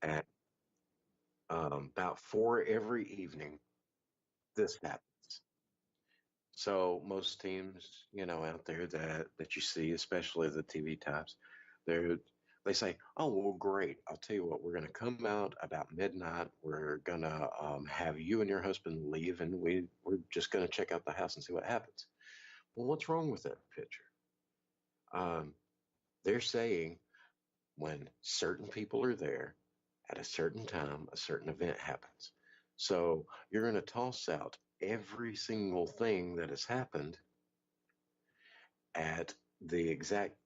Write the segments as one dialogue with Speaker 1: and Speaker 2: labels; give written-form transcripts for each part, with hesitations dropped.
Speaker 1: at about 4 every evening, this happens. So most teams, out there that you see, especially the TV types, they they say, "Oh, well, great. I'll tell you what. We're going to come out about midnight. We're going to have you and your husband leave, and we're just going to check out the house and see what happens." Well, what's wrong with that picture? Um, they're saying when certain people are there at a certain time, a certain event happens. So you're going to toss out every single thing that has happened at the exact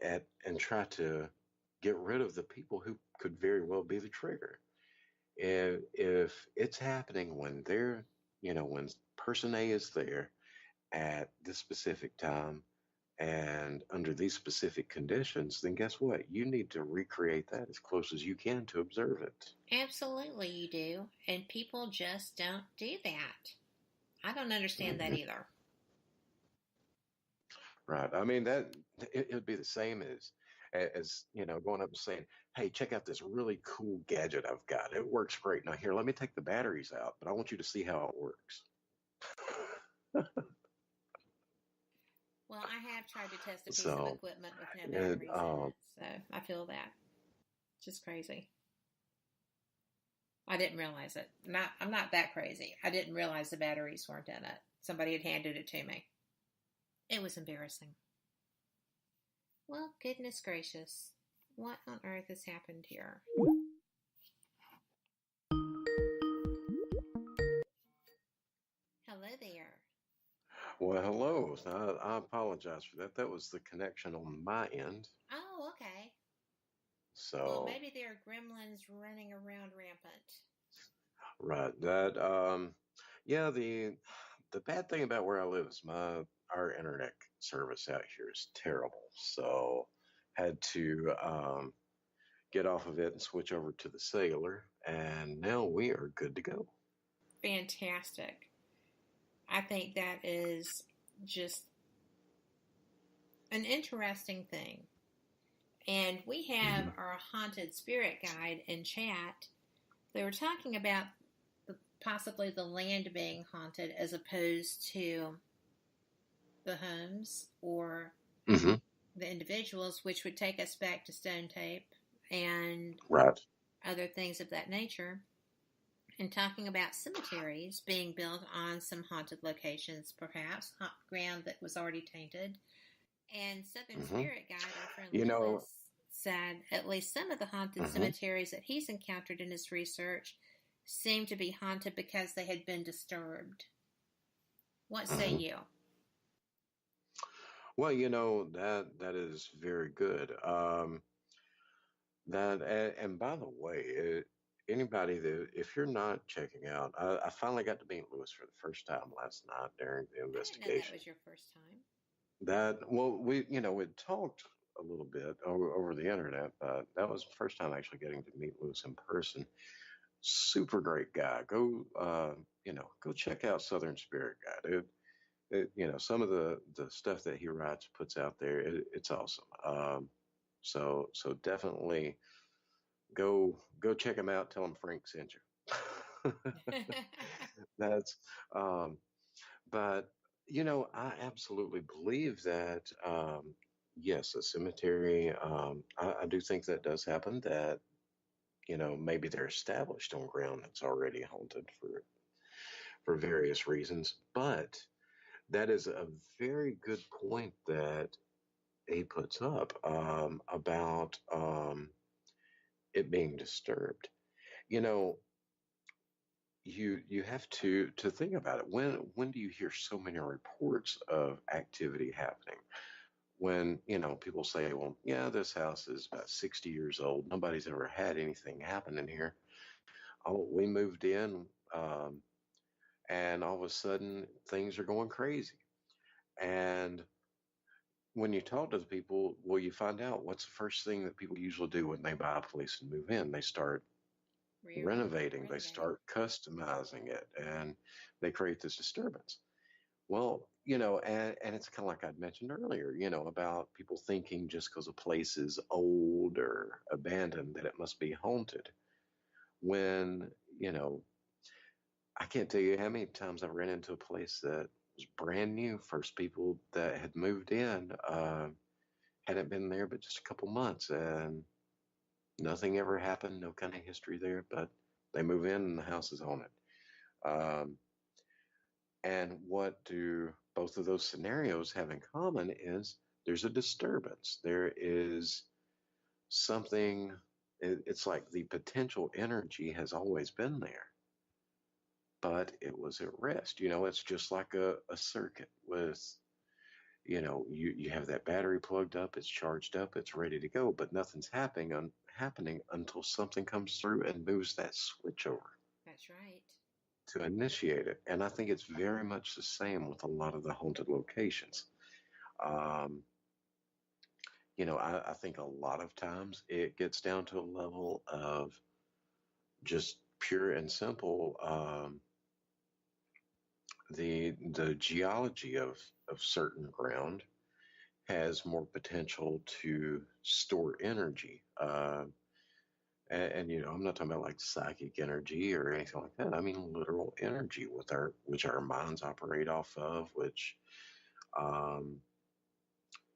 Speaker 1: at and try to get rid of the people who could very well be the trigger. If it's happening when when person A is there at this specific time and under these specific conditions, then guess what? You need to recreate that as close as you can to observe it.
Speaker 2: Absolutely, you do. And people just don't do that. I don't understand that
Speaker 1: Hmm.
Speaker 2: either.
Speaker 1: Right. I mean that it would be the same as going up and saying, "Hey, check out this really cool gadget I've got. It works great. Now here, let me take the batteries out, but I want you to see how it works."
Speaker 2: Well, I have tried to test a piece of
Speaker 1: So,
Speaker 2: equipment with no
Speaker 1: it,
Speaker 2: batteries in it, so I feel that. It's just crazy. I didn't realize it. I'm not that crazy. I didn't realize the batteries weren't in it. Somebody had handed it to me. It was embarrassing. Well, goodness gracious. What on earth has happened here? Hello there.
Speaker 1: well, hello. I apologize for that. That was the connection on my end.
Speaker 2: Oh, okay. Well,
Speaker 1: So,
Speaker 2: maybe there are gremlins running around rampant.
Speaker 1: right, yeah, the bad thing about where I live is our internet service out here is terrible. So, had to get off of it and switch over to the cellular, and now we are good to go.
Speaker 2: Fantastic. I think that is just an interesting thing. And we have
Speaker 1: Hmm.
Speaker 2: our haunted spirit guide in chat. They were talking about possibly the land being haunted as opposed to the homes or
Speaker 1: Hmm.
Speaker 2: the individuals, which would take us back to stone tape and
Speaker 1: Right.
Speaker 2: other things of that nature. And talking about cemeteries being built on some haunted locations, perhaps ground that was already tainted. And Southern
Speaker 1: Hmm.
Speaker 2: Spirit Guide, our friend
Speaker 1: You know,
Speaker 2: Lewis, said at least some of the haunted
Speaker 1: hmm
Speaker 2: cemeteries that he's encountered in his research seemed to be haunted because they had been disturbed. What say
Speaker 1: hmm
Speaker 2: you?
Speaker 1: well, that is very good. And by the way, anybody that if you're not checking out, I finally got to meet Lewis for the first time last night during the
Speaker 2: I didn't know that
Speaker 1: investigation.
Speaker 2: was your first time.
Speaker 1: We'd talked a little bit over the internet, but that was the first time actually getting to meet Lewis in person. Super great guy. Go check out Southern Spirit Guide. Some of the stuff that he writes, puts out there, it's awesome. So definitely go check him out. Tell him Frank sent you. That's but I absolutely believe that yes, a cemetery. I do think that does happen. That maybe they're established on ground that's already haunted for various reasons. But that is a very good point that he puts up about it being disturbed. You know, you have to think about it. When do you hear so many reports of activity happening? When people say, well, yeah, this house is about 60 years old, nobody's ever had anything happen in here. Oh, we moved in, and all of a sudden things are going crazy. And when you talk to the people, well, you find out what's the first thing that people usually do when they buy a place and move in. They start renovating, they
Speaker 2: Renovating.
Speaker 1: start customizing it, and they create this disturbance. Well, and it's kind of like I'd mentioned earlier, about people thinking just because a place is old or abandoned that it must be haunted. when, I can't tell you how many times I ran into a place that was brand new. First people that had moved in hadn't been there but just a couple months, and nothing ever happened, no kind of history there, but they move in and the house is haunted. Um, and what do both of those scenarios have in common is there's a disturbance. There is something, it's like the potential energy has always been there, but it was at rest. It's just like a circuit with, you have that battery plugged up, it's charged up, it's ready to go, but nothing's happening until something comes through and moves that switch over.
Speaker 2: That's right.
Speaker 1: To initiate it. And I think it's very much the same with a lot of the haunted locations. Um, I think a lot of times it gets down to a level of just pure and simple, the geology of certain ground has more potential to store energy. And I'm not talking about like psychic energy or anything like that. I mean literal energy which our minds operate off of, which um,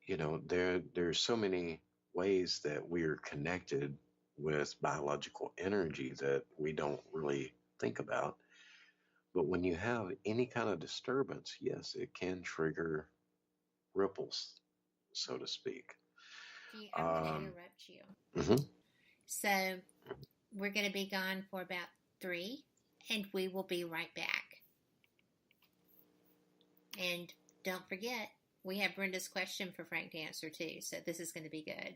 Speaker 1: there's so many ways that we're connected with biological energy that we don't really think about. But when you have any kind of disturbance, yes, it can trigger ripples, so to speak.
Speaker 2: I'm going to interrupt you.
Speaker 1: Mm-hmm.
Speaker 2: So we're going to be gone for about 3, and we will be right back. And don't forget, we have Brenda's question for Frank to answer too, so this is going to be good.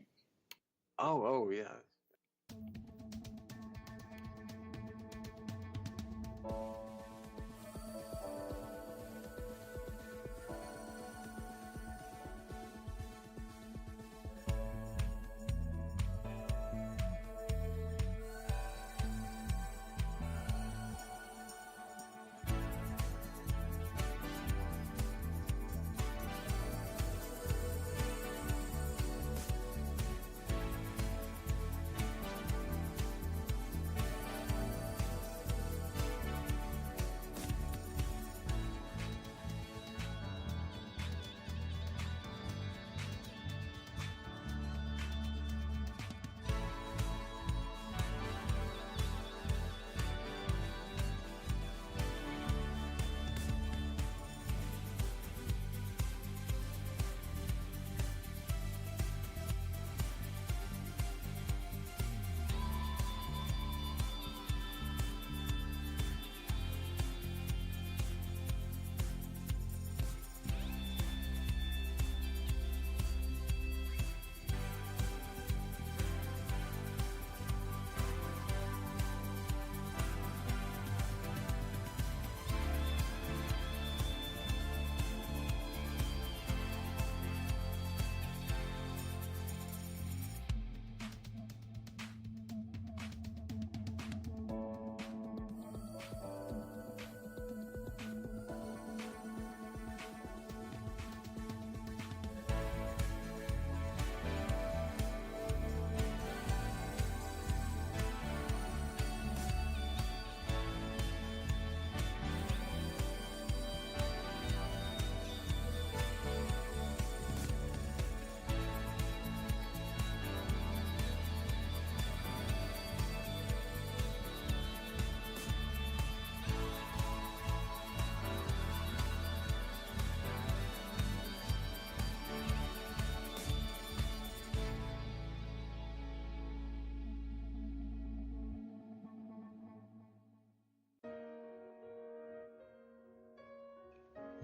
Speaker 1: Oh, yeah.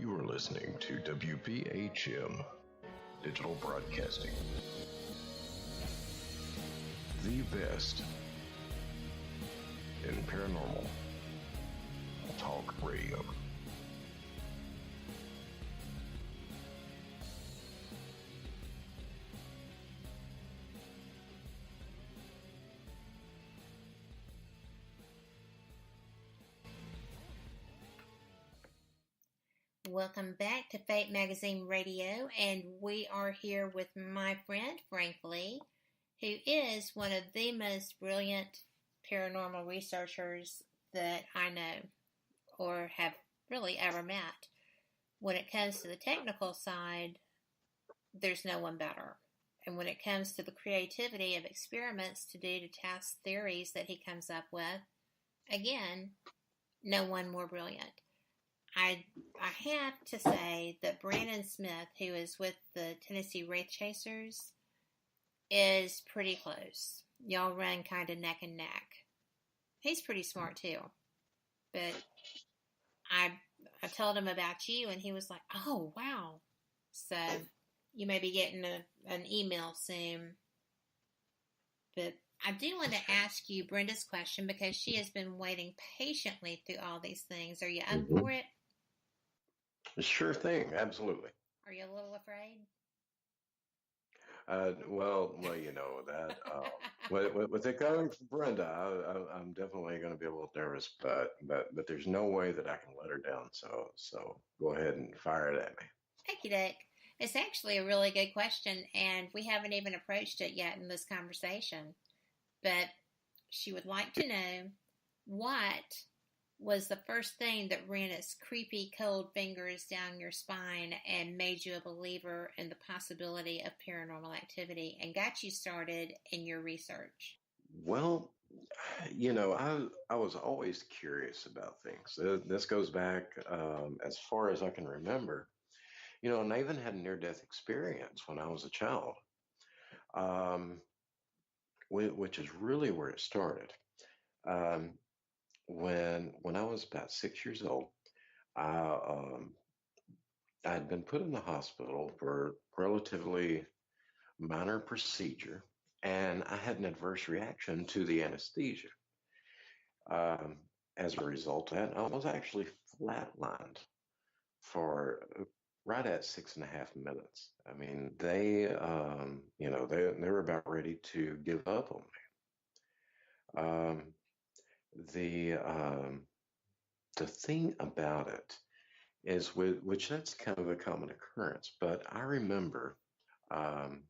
Speaker 3: You are listening to WPHM Digital Broadcasting, the best in paranormal talk radio.
Speaker 2: Welcome back to Fate Magazine Radio, and we are here with my friend Frank Lee, who is one of the most brilliant paranormal researchers that I know or have really ever met. When it comes to the technical side, there's no one better. And when it comes to the creativity of experiments to do to test theories that he comes up with, again, no one more brilliant. I have to say that Brandon Smith, who is with the Tennessee Wraith Chasers, is pretty close. Y'all run kind of neck and neck. He's pretty smart too. But I told him about you, and he was like, "Oh, wow." So you may be getting an email soon. But I do want to ask you Brenda's question because she has been waiting patiently through all these things. Are you up for it?
Speaker 1: Sure thing, absolutely.
Speaker 2: Are you a little afraid?
Speaker 1: Well, you know that. With it coming from Brenda, I'm definitely going to be a little nervous, but there's no way that I can let her down. So go ahead and fire it at me.
Speaker 2: Okie doke. It's actually a really good question, and we haven't even approached it yet in this conversation. But she would like to know, what was the first thing that ran its creepy, cold fingers down your spine and made you a believer in the possibility of paranormal activity and got you started in your research?
Speaker 1: Well, you know, I was always curious about things. This goes back as far as I can remember. You know, and I even had a near-death experience when I was a child, um, which is really where it started. Um, when I was about 6 years old, I I had been put in the hospital for a relatively minor procedure, and I had an adverse reaction to the anesthesia. Um, as a result of that, I was actually flatlined for right at 6.5 minutes. I mean, you know, they were about ready to give up on me. The the thing about it is, which that's kind of a common occurrence, but I remember um,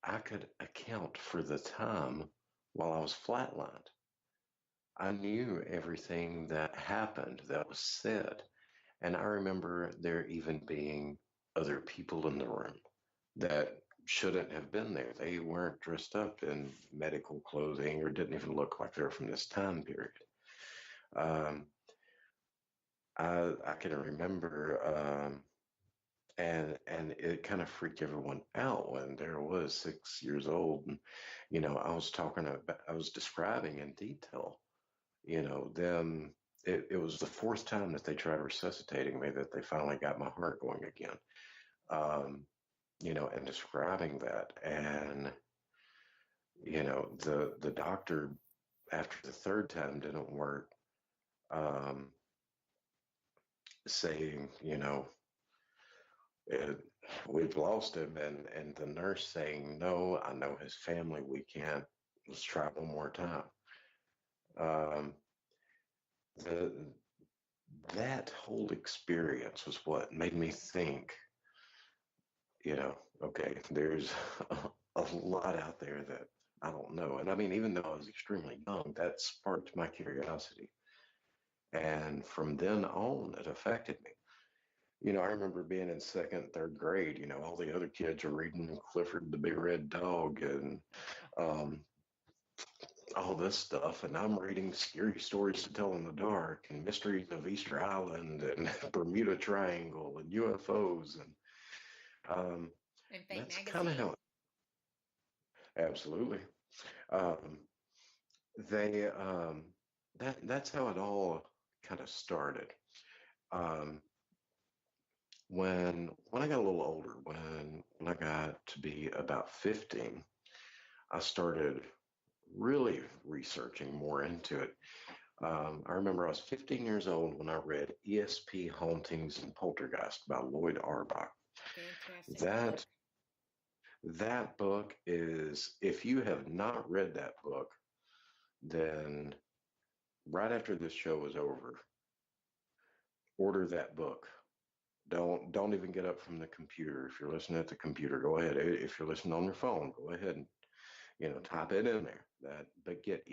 Speaker 1: I could account for the time while I was flatlined. I knew everything that happened that was said. And I remember there even being other people in the room that shouldn't have been there. They weren't dressed up in medical clothing or didn't even look like they're from this time period. Um, I can remember, and it kind of freaked everyone out when there was 6 years old, and you know I was describing in detail, you know them. It was the fourth time that they tried resuscitating me that they finally got my heart going again. Um, you know, and describing that, and you know the doctor after the third time didn't work, um, saying, you know, it, we've lost him, and the nurse saying, no, I know his family, we can't, let's try one more time. Um, the that whole experience was what made me think, you know, okay, there's a lot out there that I don't know. And I mean, even though I was extremely young, that sparked my curiosity. And from then on, it affected me. You know, I remember being in second, third grade, you know, all the other kids are reading Clifford the Big Red Dog and um, all this stuff. And I'm reading Scary Stories to Tell in the Dark and Mysteries of Easter Island and Bermuda Triangle and UFOs. Um,
Speaker 2: And Fate
Speaker 1: that's kind of
Speaker 2: Magazine.
Speaker 1: how, absolutely. Um, they, that's how it all kind of started. Um, when I got a little older, when I got to be about 15, I started really researching more into it. I remember I was 15 years old when I read E.S.P. Hauntings and Poltergeist by Lloyd Arbach.
Speaker 2: Fantastic book.
Speaker 1: That that book is, if you have not read that book, then right after this show is over, order that book. Don't even get up from the computer. If you're listening at the computer, go ahead. If you're listening on your phone, go ahead and, you know, type it in there. But get